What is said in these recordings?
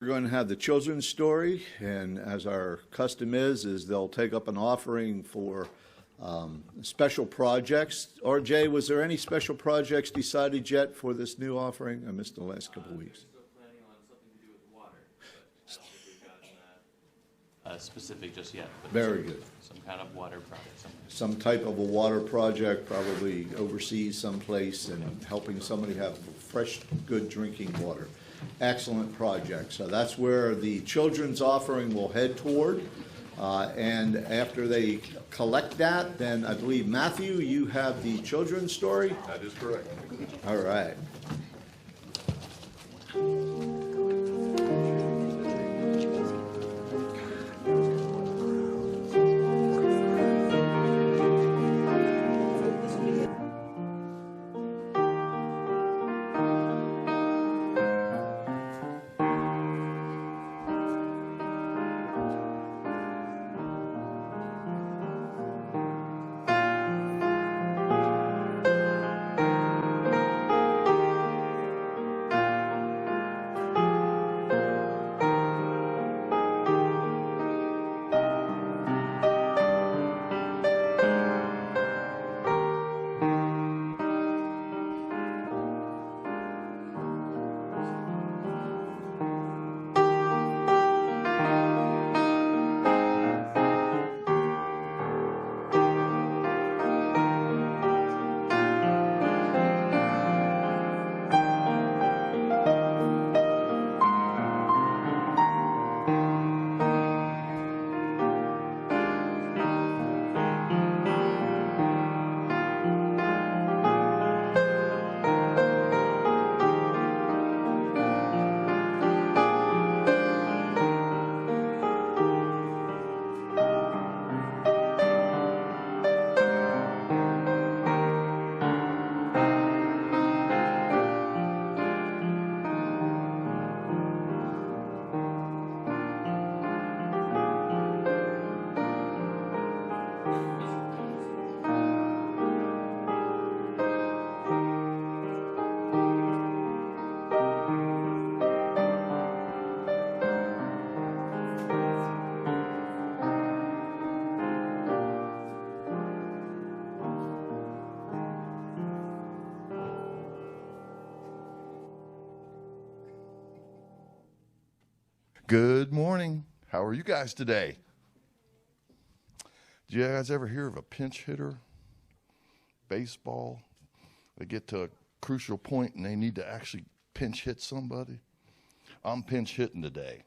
going to have the children's story, and as our custom is they'll take up an offering for special projects. RJ, was there any special projects decided yet for this new offering? I missed the last couple of weeks. Still planning on something to do with water, but I don't think we've gotten specific just yet. But Very good. Some kind of water project. Some type of a water project, probably overseas someplace, and helping somebody have fresh, good drinking water. Excellent project. So that's where the children's offering will head toward. And after they collect that, then I believe, Matthew, you have the children's story? That is correct. All right. Good morning. How are you guys today? Do you guys ever hear of a pinch hitter? Baseball. They get to a crucial point and they need to actually pinch hit somebody. I'm pinch hitting today.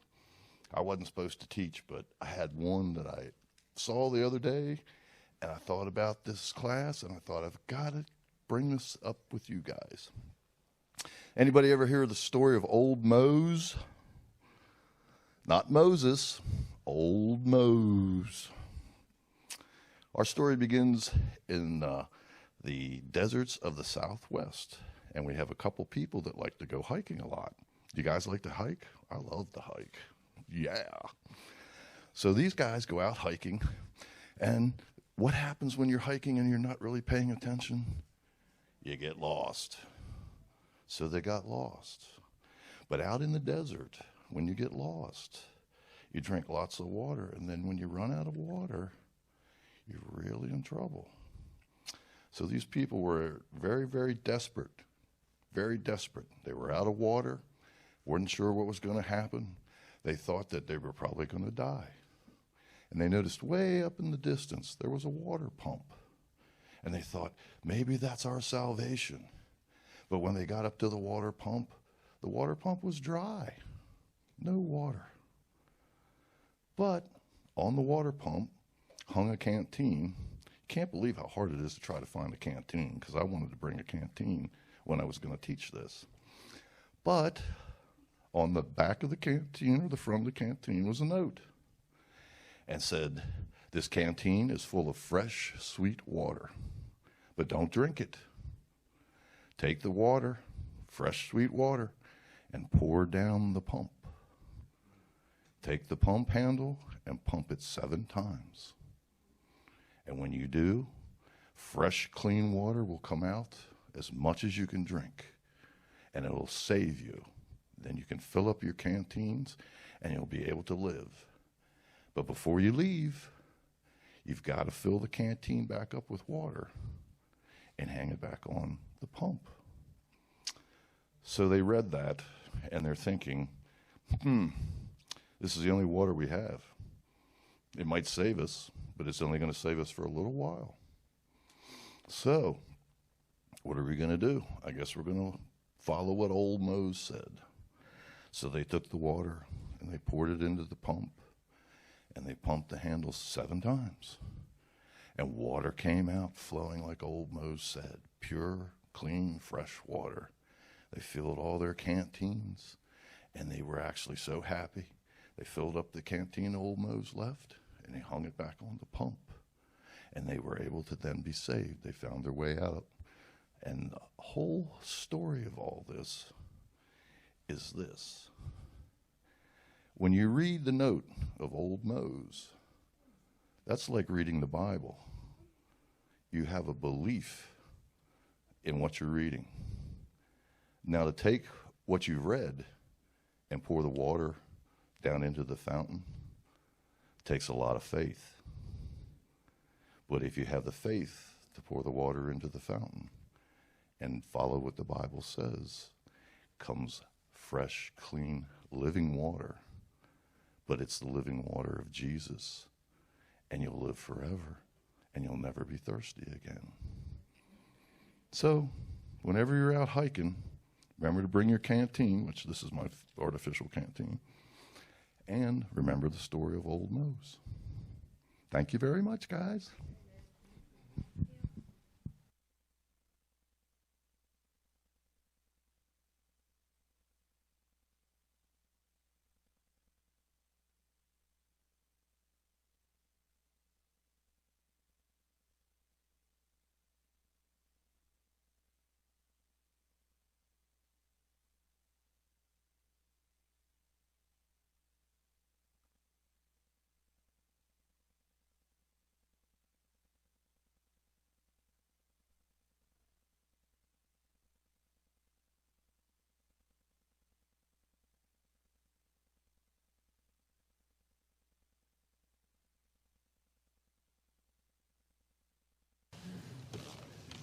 I wasn't supposed to teach, but I had one that I saw the other day, and I thought about this class, and I thought I've got to bring this up with you guys. Anybody ever hear the story of Old Mose? Not Moses, Old Mose. Our story begins in the deserts of the Southwest, and we have a couple people that like to go hiking a lot. You guys like to hike? I love to hike. Yeah. So these guys go out hiking, and what happens when you're hiking and you're not really paying attention? You get lost. So they got lost. But out in the desert, when you get lost, you drink lots of water, and then when you run out of water, you're really in trouble. So these people were very, very desperate, very desperate. They were out of water, weren't sure what was going to happen. They thought that they were probably going to die. And they noticed way up in the distance there was a water pump. And they thought, maybe that's our salvation. But when they got up to the water pump was dry. No water. But on the water pump hung a canteen. Can't believe how hard it is to try to find a canteen, because I wanted to bring a canteen when I was going to teach this. But on the back of the canteen or the front of the canteen was a note and said, this canteen is full of fresh, sweet water, but don't drink it. Take the water, fresh, sweet water, and pour down the pump. Take the pump handle and pump it 7 times. And when you do, fresh, clean water will come out as much as you can drink, and it'll save you Then you can fill up your canteens and you'll be able to live. But before you leave, you've got to fill the canteen back up with water and hang it back on the pump. So they read that and they're thinking, this is the only water we have. It might save us, but it's only going to save us for a little while. So what are we going to do? I guess we're going to follow what old Mose said. So they took the water and they poured it into the pump and they pumped the handle 7 times. And water came out flowing like old Mose said, pure, clean, fresh water. They filled all their canteens and they were actually so happy. They filled up the canteen old Mose left and they hung it back on the pump. And they were able to then be saved. They found their way out. And the whole story of all this is this. When you read the note of old Mose, that's like reading the Bible. You have a belief in what you're reading. Now, to take what you've read and pour the water down into the fountain takes a lot of faith. But if you have the faith to pour the water into the fountain and follow what the Bible says, comes fresh, clean, living water. But it's the living water of Jesus. And you'll live forever. And you'll never be thirsty again. So, whenever you're out hiking, remember to bring your canteen, which this is my artificial canteen. And remember the story of old Mose. Thank you very much, guys.